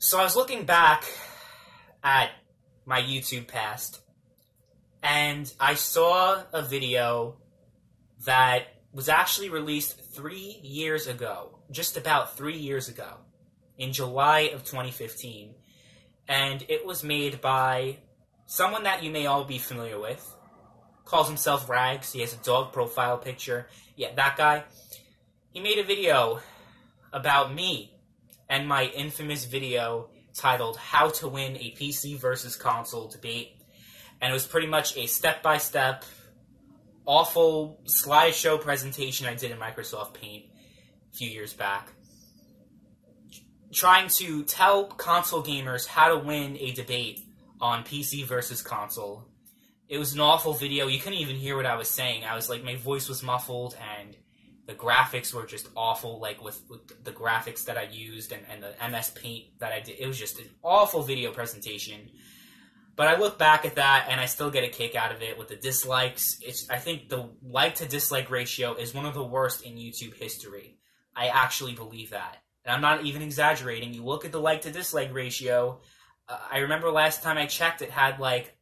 So I was looking back at my YouTube past, and I saw a video that was actually released 3 years ago, just about 3 years ago, in July of 2015, and it was made by someone that you may all be familiar with. Calls himself Rags. He has a dog profile picture. Yeah, that guy. He made a video about me and my infamous video titled How to Win a PC versus Console Debate. And it was pretty much a step-by-step, awful slideshow presentation I did in Microsoft Paint a few years back, trying to tell console gamers how to win a debate on PC versus console. It was an awful video. You couldn't even hear what I was saying. I was like, my voice was muffled, and the graphics were just awful, like with the graphics that I used and the MS Paint that I did. It was just an awful video presentation. But I look back at that, and I still get a kick out of it with the dislikes. I think the like-to-dislike ratio is one of the worst in YouTube history. I actually believe that. And I'm not even exaggerating. You look at the like-to-dislike ratio, I remember last time I checked, it had like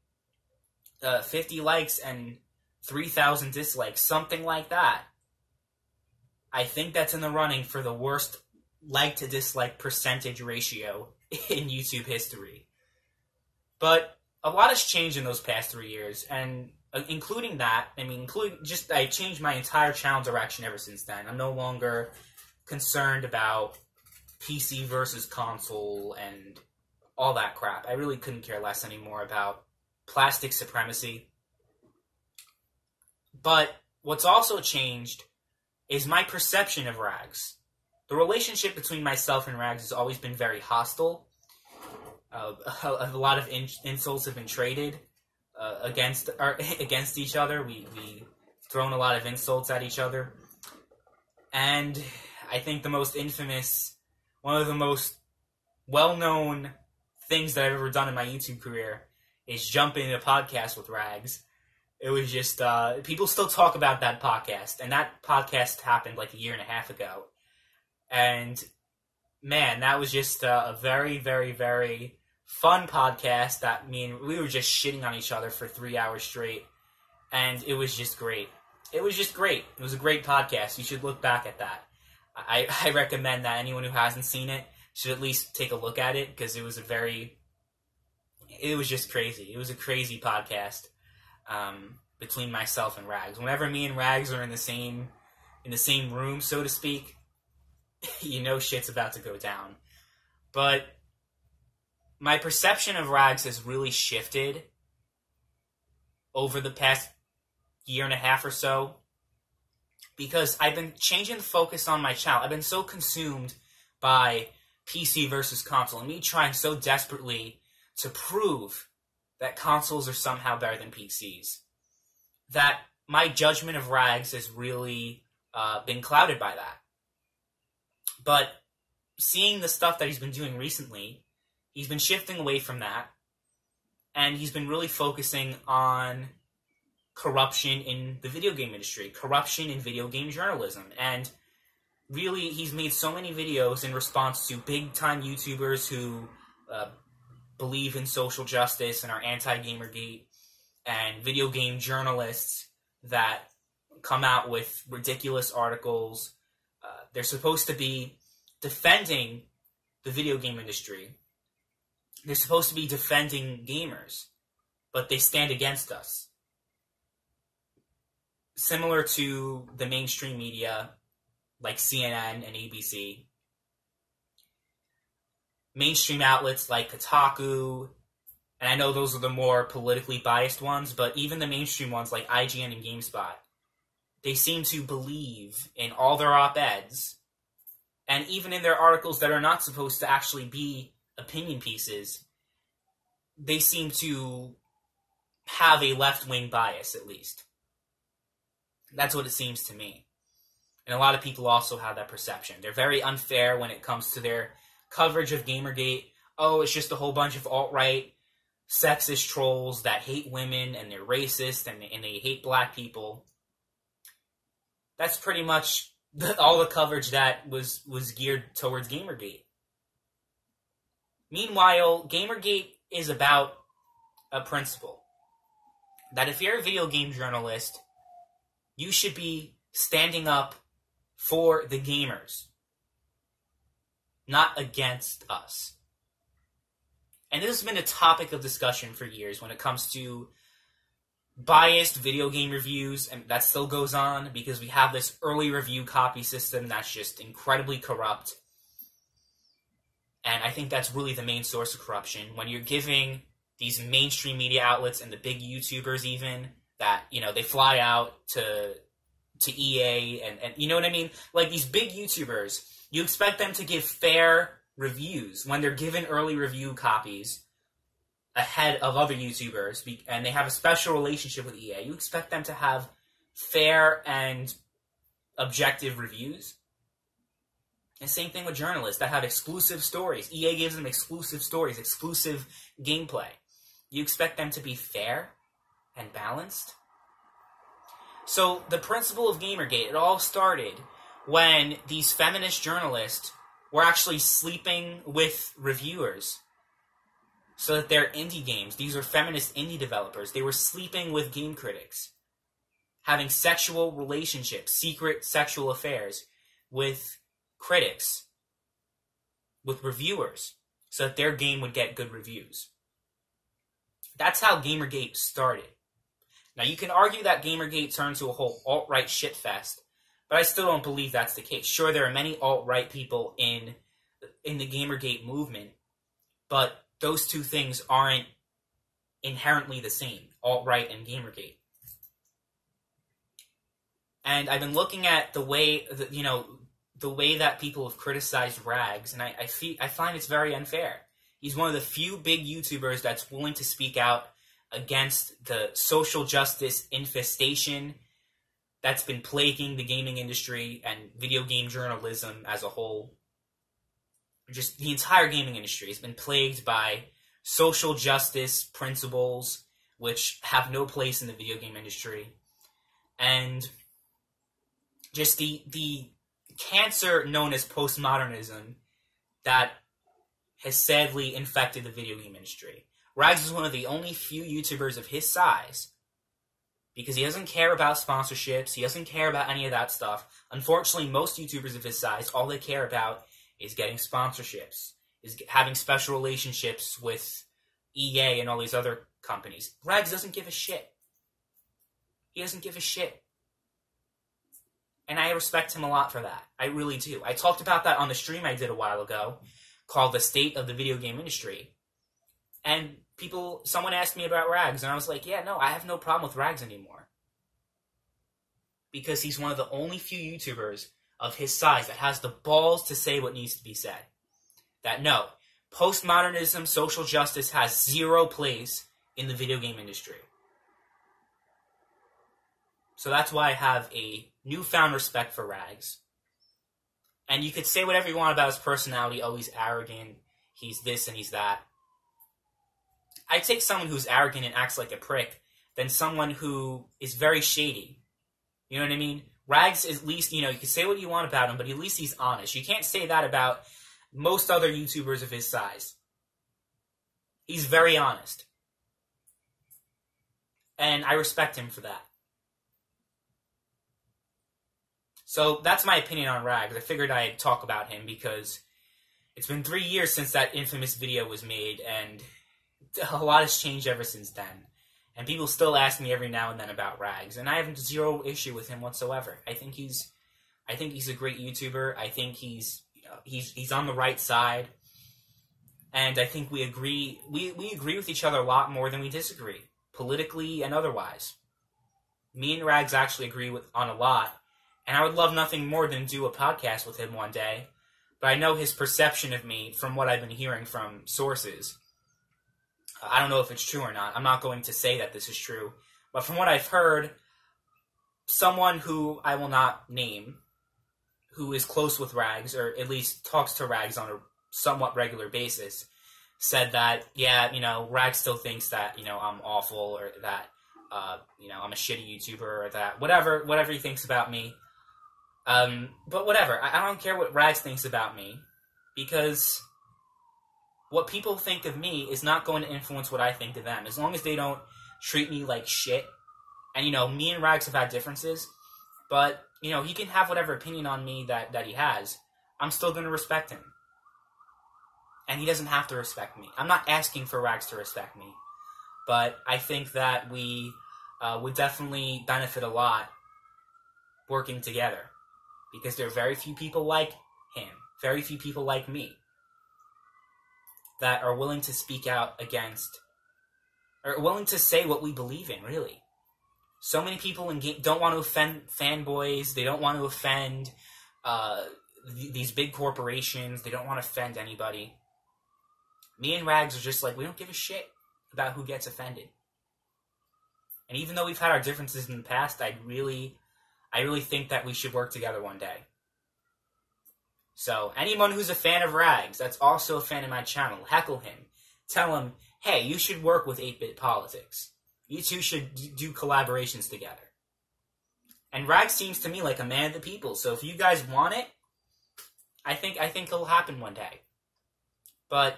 50 likes and 3,000 dislikes, something like that. I think that's in the running for the worst like-to-dislike percentage ratio in YouTube history. But a lot has changed in those past 3 years, and including that, I changed my entire channel direction ever since then. I'm no longer concerned about PC versus console and all that crap. I really couldn't care less anymore about plastic supremacy. But what's also changed is my perception of Rags. The relationship between myself and Rags has always been very hostile. A lot of insults have been traded against each other. We've thrown a lot of insults at each other. And I think the most infamous, one of the most well-known things that I've ever done in my YouTube career is jump into a podcast with Rags. It was just, people still talk about that podcast, and that podcast happened like a year and a half ago. And, man, that was just a very, very, very fun podcast that we were just shitting on each other for 3 hours straight, and it was just great. It was just great. It was a great podcast. You should look back at that. I recommend that anyone who hasn't seen it should at least take a look at it, because it was just crazy. It was a crazy podcast between myself and Rags. Whenever me and Rags are in the same room, so to speak, you know shit's about to go down. But my perception of Rags has really shifted over the past year and a half or so, because I've been changing the focus on my channel. I've been so consumed by PC versus console, and me trying so desperately to prove that consoles are somehow better than PCs, that my judgment of Rags has really been clouded by that. But seeing the stuff that he's been doing recently, he's been shifting away from that, and he's been really focusing on corruption in the video game industry, corruption in video game journalism, and really he's made so many videos in response to big-time YouTubers who believe in social justice and are anti-Gamergate, and video game journalists that come out with ridiculous articles. They're supposed to be defending the video game industry. They're supposed to be defending gamers, but they stand against us. Similar to the mainstream media, like CNN and ABC. Mainstream outlets like Kotaku, and I know those are the more politically biased ones, but even the mainstream ones like IGN and GameSpot, they seem to believe in all their op-eds, and even in their articles that are not supposed to actually be opinion pieces, they seem to have a left-wing bias, at least. That's what it seems to me. And a lot of people also have that perception. They're very unfair when it comes to their coverage of Gamergate. Oh, it's just a whole bunch of alt-right sexist trolls that hate women, and they're racist, and they hate black people. That's pretty much all the coverage that was geared towards Gamergate. Meanwhile, Gamergate is about a principle. That if you're a video game journalist, you should be standing up for the gamers, not against us. And this has been a topic of discussion for years when it comes to biased video game reviews, and that still goes on because we have this early review copy system that's just incredibly corrupt. And I think that's really the main source of corruption. When you're giving these mainstream media outlets and the big YouTubers even, that, you know, they fly out to EA and you know what I mean? Like these big YouTubers, you expect them to give fair reviews when they're given early review copies ahead of other YouTubers, and they have a special relationship with EA. You expect them to have fair and objective reviews. And same thing with journalists that have exclusive stories. EA gives them exclusive stories, exclusive gameplay. You expect them to be fair and balanced? So the principle of Gamergate, it all started when these feminist journalists were actually sleeping with reviewers so that their indie games, these are feminist indie developers, they were sleeping with game critics, having sexual relationships, secret sexual affairs with critics, with reviewers, so that their game would get good reviews. That's how Gamergate started. Now, you can argue that Gamergate turned to a whole alt-right shitfest, but I still don't believe that's the case. Sure, there are many alt-right people in the Gamergate movement, but those two things aren't inherently the same, alt-right and Gamergate. And I've been looking at the way that people have criticized Rags, and I find it's very unfair. He's one of the few big YouTubers that's willing to speak out against the social justice infestation that's been plaguing the gaming industry and video game journalism as a whole. Just the entire gaming industry has been plagued by social justice principles which have no place in the video game industry. And just the cancer known as postmodernism that has sadly infected the video game industry. Rags is one of the only few YouTubers of his size, because he doesn't care about sponsorships, he doesn't care about any of that stuff. Unfortunately, most YouTubers of his size, all they care about is getting sponsorships, is having special relationships with EA and all these other companies. Rags doesn't give a shit. He doesn't give a shit. And I respect him a lot for that. I really do. I talked about that on the stream I did a while ago, called The State of the Video Game Industry. And someone asked me about Rags, and I was like, yeah, no, I have no problem with Rags anymore. Because he's one of the only few YouTubers of his size that has the balls to say what needs to be said. That no, postmodernism, social justice has zero place in the video game industry. So that's why I have a newfound respect for Rags. And you could say whatever you want about his personality. Oh, he's arrogant. He's this and he's that. I take someone who's arrogant and acts like a prick than someone who is very shady. You know what I mean? Rags is at least, you can say what you want about him, but at least he's honest. You can't say that about most other YouTubers of his size. He's very honest. And I respect him for that. So that's my opinion on Rags. I figured I'd talk about him because it's been 3 years since that infamous video was made, and a lot has changed ever since then. And people still ask me every now and then about Rags, and I have zero issue with him whatsoever. I think he's a great YouTuber. I think he's on the right side, and I think we agree with each other a lot more than we disagree, politically and otherwise. Me and Rags actually agree on a lot. And I would love nothing more than do a podcast with him one day. But I know his perception of me from what I've been hearing from sources. I don't know if it's true or not. I'm not going to say that this is true. But from what I've heard, someone who I will not name, who is close with Rags, or at least talks to Rags on a somewhat regular basis, said that, yeah, Rags still thinks that, I'm awful, or that, I'm a shitty YouTuber, or that, whatever he thinks about me. But whatever, I don't care what Rags thinks about me, because what people think of me is not going to influence what I think of them. As long as they don't treat me like shit. And, you know, me and Rags have had differences. But, you know, he can have whatever opinion on me that he has. I'm still going to respect him. And he doesn't have to respect me. I'm not asking for Rags to respect me. But I think that we would definitely benefit a lot working together. Because there are very few people like him. Very few people like me. That are willing to speak out against, or willing to say what we believe in, really. So many people in don't want to offend fanboys. They don't want to offend these big corporations. They don't want to offend anybody. Me and Rags are just like, we don't give a shit about who gets offended. And even though we've had our differences in the past, I really think that we should work together one day. So, anyone who's a fan of Rags, that's also a fan of my channel, heckle him. Tell him, hey, you should work with 8-Bit Politics. You two should do collaborations together. And Rags seems to me like a man of the people, so if you guys want it, I think it'll happen one day. But,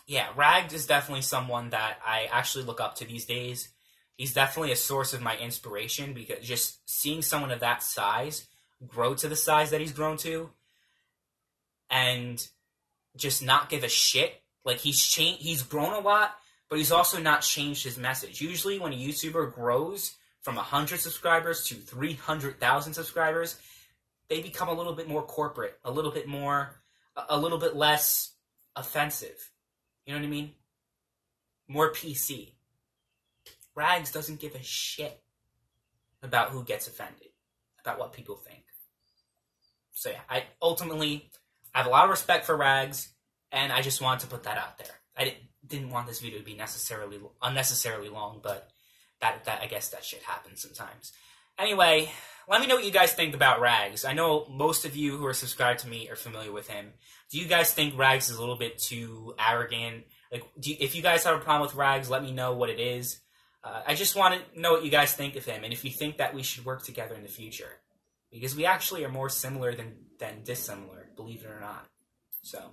yeah, Rags is definitely someone that I actually look up to these days. He's definitely a source of my inspiration, because just seeing someone of that size grow to the size that he's grown to, and just not give a shit. Like, he's grown a lot, but he's also not changed his message. Usually when a YouTuber grows from 100 subscribers to 300,000 subscribers, they become a little bit more corporate, a little bit less offensive. You know what I mean? More PC. Rags doesn't give a shit about who gets offended, about what people think. So yeah, I have a lot of respect for Rags, and I just wanted to put that out there. I didn't want this video to be unnecessarily long, but that I guess that shit happens sometimes. Anyway, let me know what you guys think about Rags. I know most of you who are subscribed to me are familiar with him. Do you guys think Rags is a little bit too arrogant? Like, if you guys have a problem with Rags, let me know what it is. I just want to know what you guys think of him, and if you think that we should work together in the future. Because we actually are more similar than dissimilar, believe it or not. So,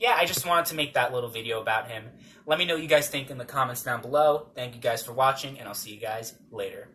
yeah, I just wanted to make that little video about him. Let me know what you guys think in the comments down below. Thank you guys for watching, and I'll see you guys later.